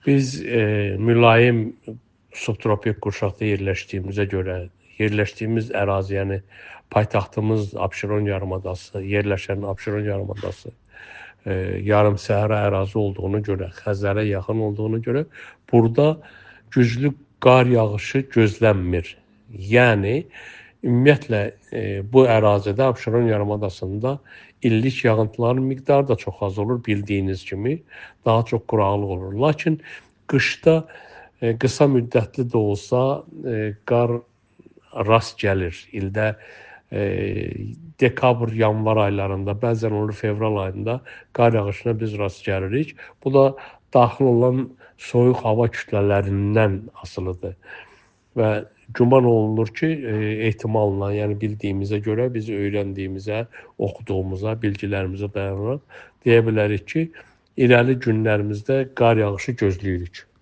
Biz mülayim subtropik qurşaqda yerləşdiyimizə görə, yerləşdiyimiz ərazi, yəni paytaxtımız Abşeron yarımadası, yerləşən Abşeron yarımadası yarımsəhra ərazi olduğuna görə, Xəzərə yaxın olduğuna görə burada güclü qar yağışı gözlənmir. Yəni ümumiyyətlə bu ərazidə Abşeron yarımadasında illik yağıntıların miqdarı da çox az olur, bildiyiniz kimi, daha çox quraqlıq olur. Lakin qışda qısa müddətli də olsa qar rast gəlir. İldə dekabr, yanvar aylarında, bəzən olur fevral ayında qar yağışına biz rast gəlirik. Bu da daxil olan soyuq hava kütlələrindən asılıdır və güman olunur ki, ehtimalla, yəni bildiyimizə görə, biz öyrəndiyimizə, oxuduğumuza, bilgilərimizə dayanaraq deyə bilərik ki, irəli günlərimizdə qar yağışı gözləyirik.